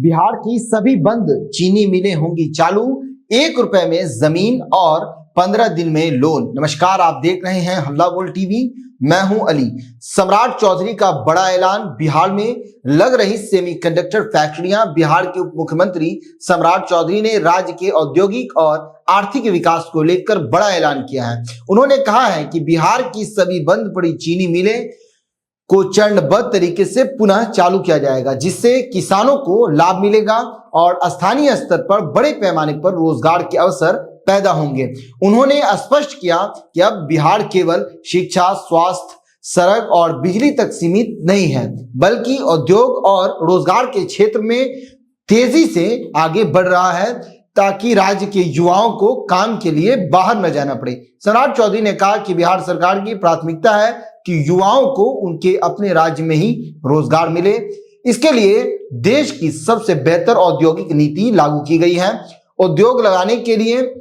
बिहार की सभी बंद चीनी मिलें होंगी चालू, 1 रुपए में जमीन और 15 दिन में लोन। नमस्कार, आप देख रहे हैं हल्ला बोल टीवी। मैं हूं अली। सम्राट चौधरी का बड़ा ऐलान, बिहार में लग रही सेमीकंडक्टर फैक्ट्रियां। बिहार के उप मुख्यमंत्री सम्राट चौधरी ने राज्य के औद्योगिक और आर्थिक विकास को लेकर बड़ा ऐलान किया है। उन्होंने कहा है कि बिहार की सभी बंद पड़ी चीनी मिलें को चरणबद्ध तरीके से पुनः चालू किया जाएगा, जिससे किसानों को लाभ मिलेगा और स्थानीय स्तर पर बड़े पैमाने पर रोजगार के अवसर पैदा होंगे। उन्होंने स्पष्ट किया कि अब बिहार केवल शिक्षा, स्वास्थ्य, सड़क और बिजली तक सीमित नहीं है, बल्कि उद्योग और रोजगार के क्षेत्र में तेजी से आगे बढ़ रहा है, ताकि राज्य के युवाओं को काम के लिए बाहर न जाना पड़े। सम्राट चौधरी ने कहा कि बिहार सरकार की प्राथमिकता है कि युवाओं को उनके अपने राज्य में ही रोजगार मिले। इसके लिए देश की सबसे बेहतर औद्योगिक नीति लागू की गई है। उद्योग लगाने के लिए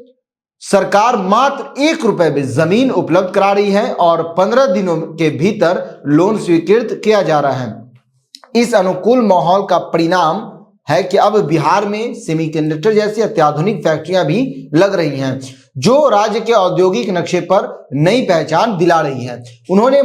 सरकार मात्र 1 रुपए में जमीन उपलब्ध करा रही है और 15 दिनों के भीतर लोन स्वीकृत किया जा रहा है। इस अनुकूल माहौल का परिणाम है कि अब बिहार में सेमीकंडक्टर जैसी अत्याधुनिक फैक्ट्रियां भी लग रही हैं, जो राज्य के औद्योगिक नक्शे पर नई पहचान दिला रही है। उन्होंने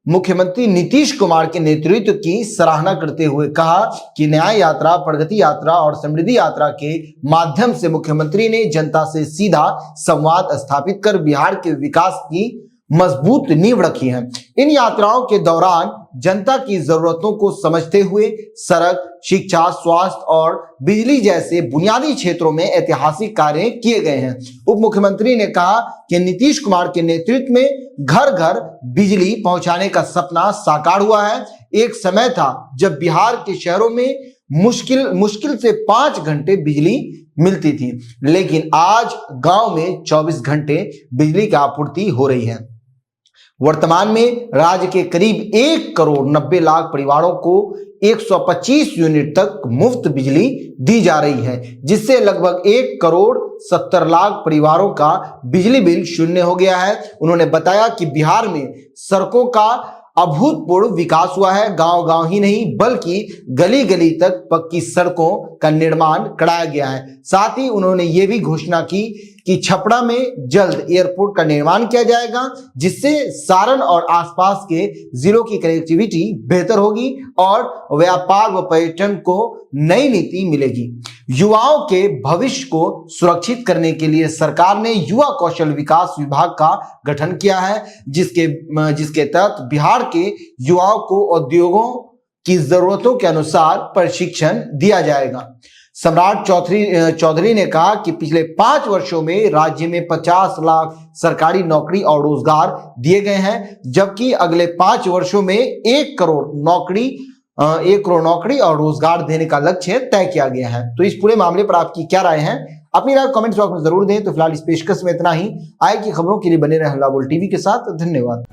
मुख्यमंत्री नीतीश कुमार के नेतृत्व की सराहना करते हुए कहा कि न्याय यात्रा, प्रगति यात्रा और समृद्धि यात्रा के माध्यम से मुख्यमंत्री ने जनता से सीधा संवाद स्थापित कर बिहार के विकास की मजबूत नींव रखी है। इन यात्राओं के दौरान जनता की जरूरतों को समझते हुए सड़क, शिक्षा, स्वास्थ्य और बिजली जैसे बुनियादी क्षेत्रों में ऐतिहासिक कार्य किए गए हैं। उप मुख्यमंत्री ने कहा कि नीतीश कुमार के नेतृत्व में घर घर बिजली पहुंचाने का सपना साकार हुआ है। एक समय था जब बिहार के शहरों में मुश्किल से 5 घंटे बिजली मिलती थी, लेकिन आज गांव में 24 घंटे बिजली की आपूर्ति हो रही है। वर्तमान में राज्य के करीब 1 करोड़ 90 लाख परिवारों को 125 यूनिट तक मुफ्त बिजली दी जा रही है, जिससे लगभग 1 करोड़ 70 लाख परिवारों का बिजली बिल शून्य हो गया है। उन्होंने बताया कि बिहार में सड़कों का अभूतपूर्व विकास हुआ है। गांव-गांव ही नहीं, बल्कि गली-गली तक पक्की सड़कों का निर्माण कराया गया है। साथ ही उन्होंने ये भी घोषणा की कि छपरा में जल्द एयरपोर्ट का निर्माण किया जाएगा, जिससे सारण और आसपास के जिलों की कनेक्टिविटी बेहतर होगी और व्यापार व पर्यटन को नई नीति मिलेगी। युवाओं के भविष्य को सुरक्षित करने के लिए सरकार ने युवा कौशल विकास विभाग का गठन किया है, जिसके तहत बिहार के युवाओं को उद्योगों की जरूरतों के अनुसार प्रशिक्षण दिया जाएगा। सम्राट चौधरी ने कहा कि पिछले 5 वर्षों में राज्य में 50 लाख सरकारी नौकरी और रोजगार दिए गए हैं, जबकि अगले 5 वर्षों में 1 करोड़ नौकरी और रोजगार देने का लक्ष्य तय किया गया है। तो इस पूरे मामले पर आपकी क्या राय है? अपनी राय कमेंट्स बॉक्स में जरूर दें। तो फिलहाल इस पेशकश में इतना ही। आए की खबरों के लिए बने रहे हल्ला बोल टीवी के साथ। धन्यवाद।